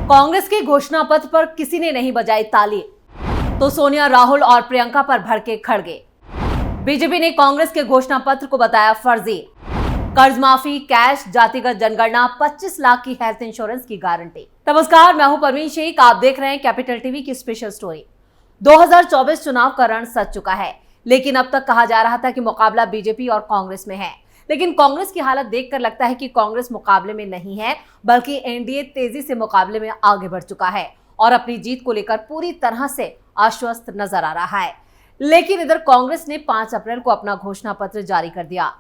कांग्रेस के घोषणा पत्र पर किसी ने नहीं बजाई ताली, तो सोनिया, राहुल और प्रियंका पर भड़के खड़गे। बीजेपी ने कांग्रेस के घोषणा पत्र को बताया फर्जी। कर्ज माफी, कैश, जातिगत जनगणना, 25 लाख की हेल्थ इंश्योरेंस की गारंटी। नमस्कार, मैं हूं परवीन शेख, आप देख रहे हैं कैपिटल टीवी की स्पेशल स्टोरी। 2024 चुनाव का रण सज चुका है, लेकिन अब तक कहा जा रहा था कि मुकाबला बीजेपी और कांग्रेस में है। लेकिन कांग्रेस की हालत देखकर लगता है कि कांग्रेस मुकाबले में नहीं है, बल्कि एनडीए तेजी से मुकाबले में आगे बढ़ चुका है और अपनी जीत को लेकर पूरी तरह से आश्वस्त नजर आ रहा है। लेकिन इधर कांग्रेस ने 5 अप्रैल को अपना घोषणा पत्र जारी कर दिया।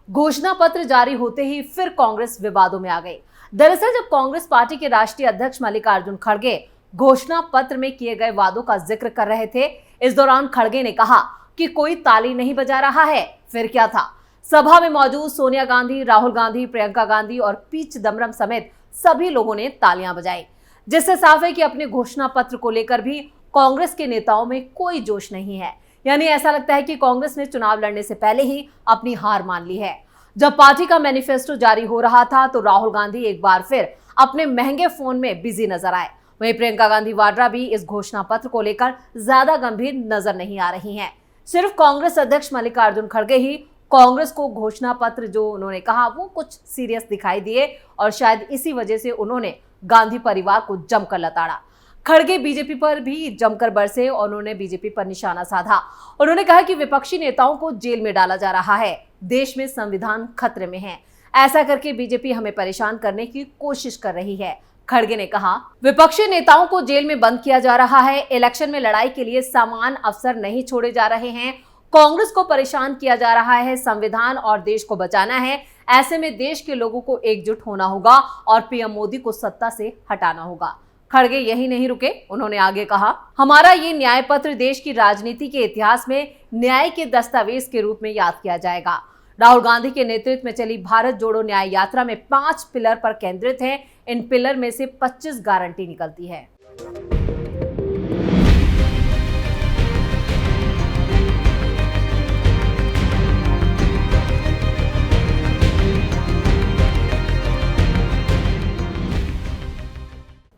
घोषणा पत्र जारी होते ही फिर कांग्रेस विवादों में आ गई। दरअसल जब कांग्रेस पार्टी के राष्ट्रीय अध्यक्ष मल्लिकार्जुन खड़गे घोषणा पत्र में किए गए वादों का जिक्र कर रहे थे, इस दौरान खड़गे ने कहा कि कोई ताली नहीं बजा रहा है। फिर क्या था? सभा में मौजूद सोनिया गांधी, राहुल गांधी, प्रियंका गांधी और पी चिदम्बरम समेत सभी लोगों ने तालियां बजाई, जिससे साफ है कि अपने घोषणा पत्र को लेकर भी कांग्रेस के नेताओं में कोई जोश नहीं है। यानी ऐसा लगता है कि कांग्रेस ने चुनाव लड़ने से पहले ही अपनी हार मान ली है। जब पार्टी का मैनिफेस्टो जारी हो रहा था तो राहुल गांधी एक बार फिर अपने महंगे फोन में बिजी नजर आए। वहीं प्रियंका गांधी वाड्रा भी इस घोषणा पत्र को लेकर ज्यादा गंभीर नजर नहीं आ रही हैं। सिर्फ कांग्रेस अध्यक्ष मल्लिकार्जुन खड़गे ही कांग्रेस को घोषणा पत्र जो उन्होंने कहा वो कुछ सीरियस दिखाई दिए और शायद इसी वजह से उन्होंने गांधी परिवार को जमकर लताड़ा। खड़गे बीजेपी पर भी जमकर बरसे और उन्होंने बीजेपी पर निशाना साधा। उन्होंने कहा कि विपक्षी नेताओं को जेल में डाला जा रहा है, देश में संविधान खतरे में है, ऐसा करके बीजेपी हमें परेशान करने की कोशिश कर रही है। खड़गे ने कहा, विपक्षी नेताओं को जेल में बंद किया जा रहा है, इलेक्शन में लड़ाई के लिए समान अवसर नहीं छोड़े जा रहे हैं, कांग्रेस को परेशान किया जा रहा है, संविधान और देश को बचाना है। ऐसे में देश के लोगों को एकजुट होना होगा और पीएम मोदी को सत्ता से हटाना होगा। खड़गे यही नहीं रुके, उन्होंने आगे कहा, हमारा ये न्याय पत्र देश की राजनीति के इतिहास में न्याय के दस्तावेज के रूप में याद किया जाएगा। राहुल गांधी के नेतृत्व में चली भारत जोड़ो न्याय यात्रा में 5 पिलर पर केंद्रित है। इन पिलर में से 25 गारंटी निकलती है।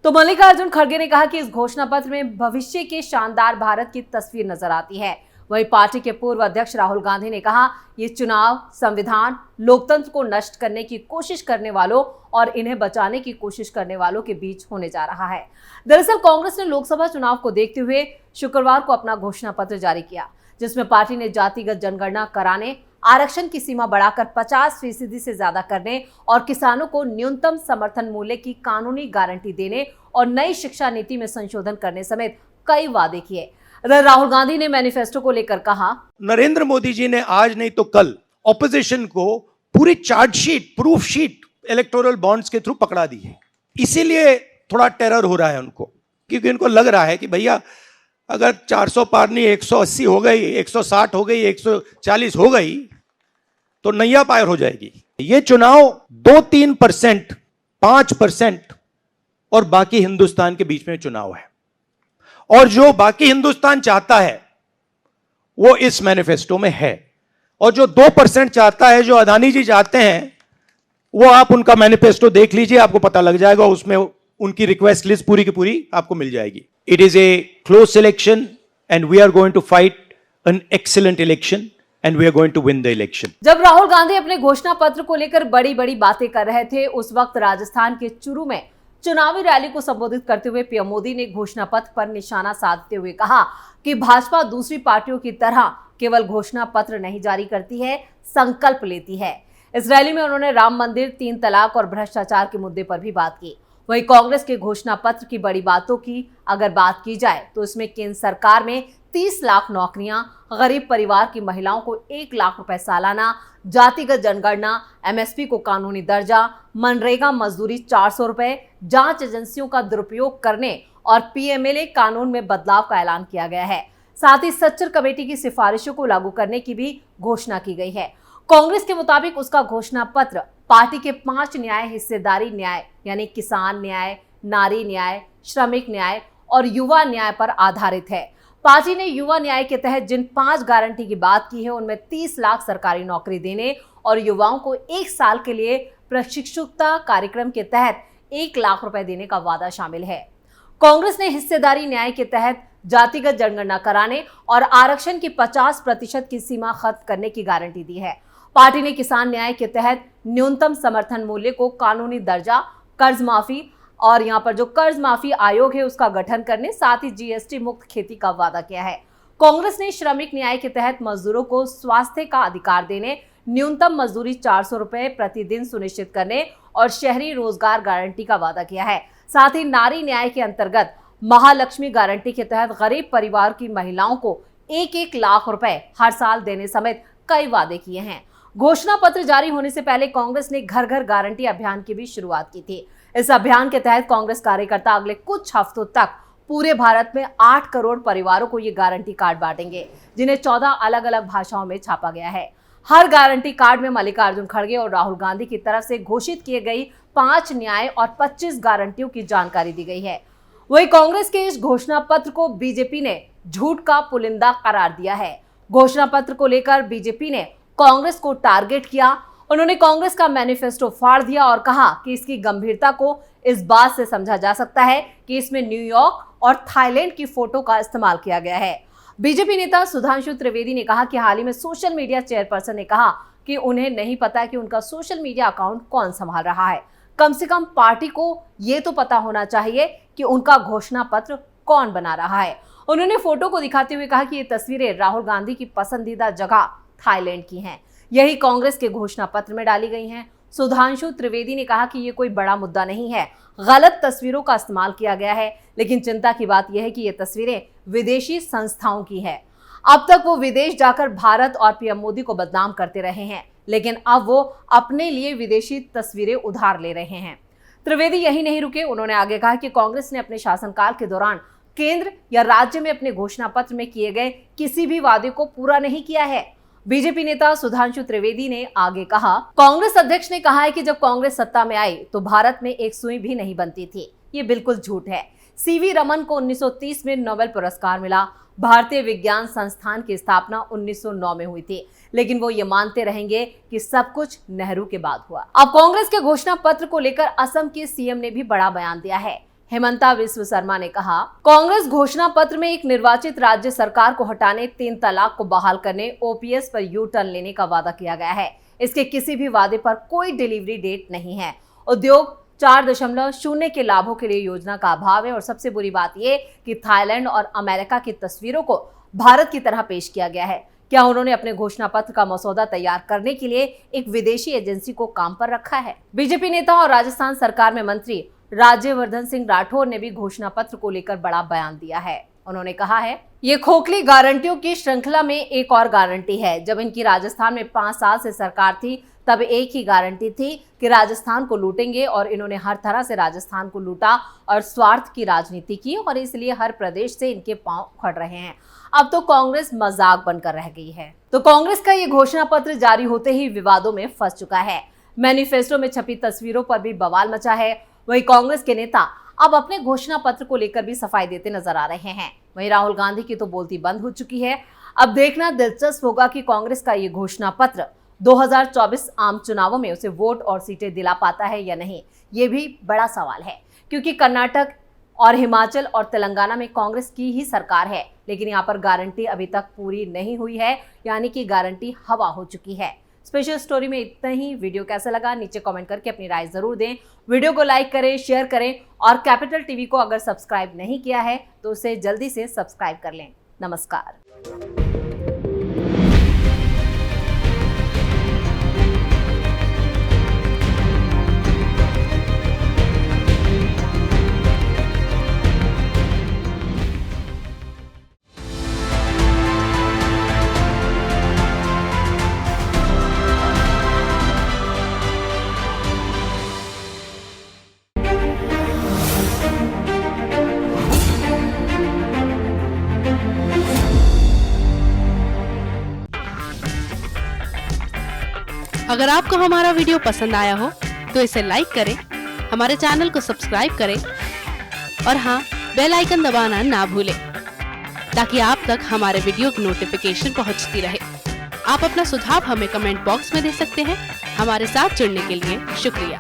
तो मल्लिकार्जुन खड़गे ने कहा कि इस घोषणा पत्र में भविष्य के शानदार भारत की तस्वीर नजर आती है। वहीं पार्टी के पूर्व अध्यक्ष राहुल गांधी ने कहा, ये चुनाव संविधान, लोकतंत्र को नष्ट करने की कोशिश करने वालों और इन्हें बचाने की कोशिश करने वालों के बीच होने जा रहा है। दरअसल कांग्रेस ने लोकसभा चुनाव को देखते हुए शुक्रवार को अपना घोषणा पत्र जारी किया, जिसमें पार्टी ने जातिगत जनगणना कराने, आरक्षण की सीमा बढ़ाकर 50% से ज्यादा करने और किसानों को न्यूनतम समर्थन मूल्य की कानूनी गारंटी देने और नई शिक्षा नीति में संशोधन करने समेत कई वादे किए। राहुल गांधी ने मैनिफेस्टो को लेकर कहा, नरेंद्र मोदी जी ने आज नहीं तो कल ऑपोजिशन को पूरी chargesheet, proof sheet electoral bonds के थ्रू पकड़ा दी है। इसीलिए थोड़ा टेरर हो रहा है उनको, क्योंकि उनको लग रहा है कि भैया अगर 400 पार नहीं 180 हो गई, 160 हो गई, 140 हो गई तो नैया पार हो जाएगी। ये चुनाव 2-3%, 5% और बाकी हिंदुस्तान के बीच में चुनाव है। और जो बाकी हिंदुस्तान चाहता है वो इस मैनिफेस्टो में है, और जो 2% चाहता है, जो अदानी जी चाहते हैं, वो आप उनका मैनिफेस्टो देख लीजिए, आपको पता लग जाएगा। उसमें उनकी रिक्वेस्ट लिस्ट पूरी की पूरी आपको मिल जाएगी। It is a close election and we are going to fight an excellent election and we are going to win the election। जब राहुल गांधी अपने घोषणा पत्र को लेकर बड़ी बड़ी बातें कर रहे थे, उस वक्त राजस्थान के चुरू में चुनावी रैली को संबोधित करते हुए पीएम मोदी ने घोषणा पत्र पर निशाना साधते हुए कहा कि भाजपा दूसरी पार्टियों की तरह केवल घोषणा पत्र नहीं जारी करती है, संकल्प लेती है। इस रैली में उन्होंने राम मंदिर, 3 तलाक और भ्रष्टाचार के मुद्दे पर भी बात की। वहीं कांग्रेस के घोषणा पत्र की बड़ी बातों की अगर बात की जाए तो इसमें केंद्र सरकार में 30 लाख नौकरियां, गरीब परिवार की महिलाओं को 1 लाख रुपए सालाना, जातिगत जनगणना, एमएसपी को कानूनी दर्जा, मनरेगा मजदूरी 400 रुपए, जांच एजेंसियों का दुरुपयोग करने और पीएमएलए कानून में बदलाव का ऐलान किया गया है। साथ ही सच्चर कमेटी की सिफारिशों को लागू करने की भी घोषणा की गई है। कांग्रेस के मुताबिक उसका घोषणा पत्र पार्टी के 5 न्याय हिस्सेदारी न्याय यानी किसान न्याय, नारी न्याय, श्रमिक न्याय और युवा न्याय पर आधारित है। पार्टी ने युवा न्याय के तहत जिन 5 गारंटी की बात की है उनमें 30 लाख सरकारी नौकरी देने और युवाओं को 1 साल के लिए प्रशिक्षुता कार्यक्रम के तहत 1 लाख रुपए देने का वादा शामिल है। कांग्रेस ने हिस्सेदारी न्याय के तहत जातिगत जनगणना कराने और आरक्षण की 50% की सीमा खत्म करने की गारंटी दी है। पार्टी ने किसान न्याय के तहत न्यूनतम समर्थन मूल्य को कानूनी दर्जा, कर्ज माफी और यहाँ पर जो कर्ज माफी आयोग है उसका गठन करने, साथ ही जीएसटी मुक्त खेती का वादा किया है। कांग्रेस ने श्रमिक न्याय के तहत मजदूरों को स्वास्थ्य का अधिकार देने, न्यूनतम मजदूरी 400 रुपए प्रतिदिन सुनिश्चित करने और शहरी रोजगार गारंटी का वादा किया है। साथ ही नारी न्याय के अंतर्गत महालक्ष्मी गारंटी के तहत गरीब परिवार की महिलाओं को 1-1 लाख रुपए हर साल देने समेत कई वादे किए हैं। घोषणा पत्र जारी होने से पहले कांग्रेस ने घर घर गारंटी अभियान की भी शुरुआत की थी। इस अभियान के तहत कांग्रेस कार्यकर्ता अगले कुछ हफ्तों तक पूरे भारत में 8 करोड़ परिवारों को ये गारंटी कार्ड बांटेंगे, जिन्हें 14 अलग अलग भाषाओं में छापा गया है। हर गारंटी कार्ड में मल्लिकार्जुन खड़गे और राहुल गांधी की तरफ से घोषित किए गई 5 न्याय और 25 गारंटियों की जानकारी दी गई है। वहीं कांग्रेस के इस घोषणा पत्र को बीजेपी ने झूठ का पुलिंदा करार दिया है। घोषणा पत्र को लेकर बीजेपी ने कांग्रेस को टारगेट किया। उन्होंने कांग्रेस का मैनिफेस्टो फाड़ दिया और कहा कि इसकी गंभीरता को इस बात से समझा जा सकता है कि इसमें न्यूयॉर्क और थाईलैंड की फोटो का इस्तेमाल किया गया है। बीजेपी नेता सुधांशु त्रिवेदी ने कहा कि हाल ही में सोशल मीडिया चेयरपर्सन ने कहा कि उन्हें नहीं पता कि उनका सोशल मीडिया अकाउंट कौन संभाल रहा है। कम से कम पार्टी को ये तो पता होना चाहिए कि उनका घोषणा पत्र कौन बना रहा है। उन्होंने फोटो को दिखाते हुए कहा कि ये तस्वीरें राहुल गांधी की पसंदीदा जगह थाईलैंड की हैं। यही कांग्रेस के घोषणा पत्र में डाली गई हैं। सुधांशु त्रिवेदी ने कहा कि ये कोई बड़ा मुद्दा नहीं है, गलत तस्वीरों का इस्तेमाल किया गया है, लेकिन चिंता की बात यह है कि ये तस्वीरें विदेशी संस्थाओं की है। अब तक वो विदेश जाकर भारत और पीएम मोदी को बदनाम करते रहे हैं, लेकिन अब वो अपने लिए विदेशी तस्वीरें उधार ले रहे हैं। त्रिवेदी यही नहीं रुके, उन्होंने आगे कहा कि कांग्रेस ने अपने शासनकाल के दौरान केंद्र या राज्य में अपने घोषणा पत्र में किए गए किसी भी वादे को पूरा नहीं किया है। बीजेपी नेता सुधांशु त्रिवेदी ने आगे कहा, कांग्रेस अध्यक्ष ने कहा है कि जब कांग्रेस सत्ता में आई तो भारत में एक सुई भी नहीं बनती थी। ये बिल्कुल झूठ है। सीवी रमन को 1930 में नोबेल पुरस्कार मिला। भारतीय विज्ञान संस्थान की स्थापना 1909 में हुई थी, लेकिन वो ये मानते रहेंगे कि सब कुछ नेहरू के बाद हुआ। अब कांग्रेस के घोषणा पत्र को लेकर असम के सीएम ने भी बड़ा बयान दिया है। हेमंता विश्व शर्मा ने कहा, कांग्रेस घोषणा पत्र में एक निर्वाचित राज्य सरकार को हटाने, 3 तलाक को बहाल करने, ओपीएस पर यू टर्न लेने का वादा किया गया है। इसके किसी भी वादे पर कोई डिलीवरी डेट नहीं है। उद्योग 4.0 के लाभों के लिए योजना का अभाव है और सबसे बुरी बात यह कि थाईलैंड और अमेरिका की तस्वीरों को भारत की तरह पेश किया गया है। क्या उन्होंने अपने घोषणा पत्र का मसौदा तैयार करने के लिए एक विदेशी एजेंसी को काम पर रखा है? बीजेपी नेता और राजस्थान सरकार में मंत्री राज्यवर्धन सिंह राठौर ने भी घोषणा पत्र को लेकर बड़ा बयान दिया है। उन्होंने कहा है, ये खोखली गारंटियों की श्रृंखला में एक और गारंटी है। जब इनकी राजस्थान में 5 साल से सरकार थी तब एक ही गारंटी थी कि राजस्थान को लूटेंगे और इन्होंने हर तरह से राजस्थान को लूटा और स्वार्थ की राजनीति की और इसलिए हर प्रदेश से इनके पांव उखड़ रहे हैं। अब तो कांग्रेस मजाक बनकर रह गई है। तो कांग्रेस का ये घोषणा पत्र जारी होते ही विवादों में फंस चुका है। मैनिफेस्टो में छपी तस्वीरों पर भी बवाल मचा है। वहीं कांग्रेस के नेता अब अपने घोषणा पत्र को लेकर भी सफाई देते नजर आ रहे हैं। वहीं राहुल गांधी की तो बोलती बंद हो चुकी है। अब देखना दिलचस्प होगा कि कांग्रेस का ये घोषणा पत्र 2024 आम चुनावों में उसे वोट और सीटें दिला पाता है या नहीं। ये भी बड़ा सवाल है, क्योंकि कर्नाटक और हिमाचल और तेलंगाना में कांग्रेस की ही सरकार है, लेकिन यहाँ पर गारंटी अभी तक पूरी नहीं हुई है, यानी कि गारंटी हवा हो चुकी है। स्पेशल स्टोरी में इतना ही। वीडियो कैसा लगा नीचे कमेंट करके अपनी राय जरूर दें। वीडियो को लाइक करें, शेयर करें और कैपिटल टीवी को अगर सब्सक्राइब नहीं किया है तो उसे जल्दी से सब्सक्राइब कर लें। नमस्कार। अगर आपको हमारा वीडियो पसंद आया हो तो इसे लाइक करें, हमारे चैनल को सब्सक्राइब करें और हाँ, बेल आइकन दबाना ना भूलें ताकि आप तक हमारे वीडियो की नोटिफिकेशन पहुंचती रहे। आप अपना सुझाव हमें कमेंट बॉक्स में दे सकते हैं। हमारे साथ जुड़ने के लिए शुक्रिया।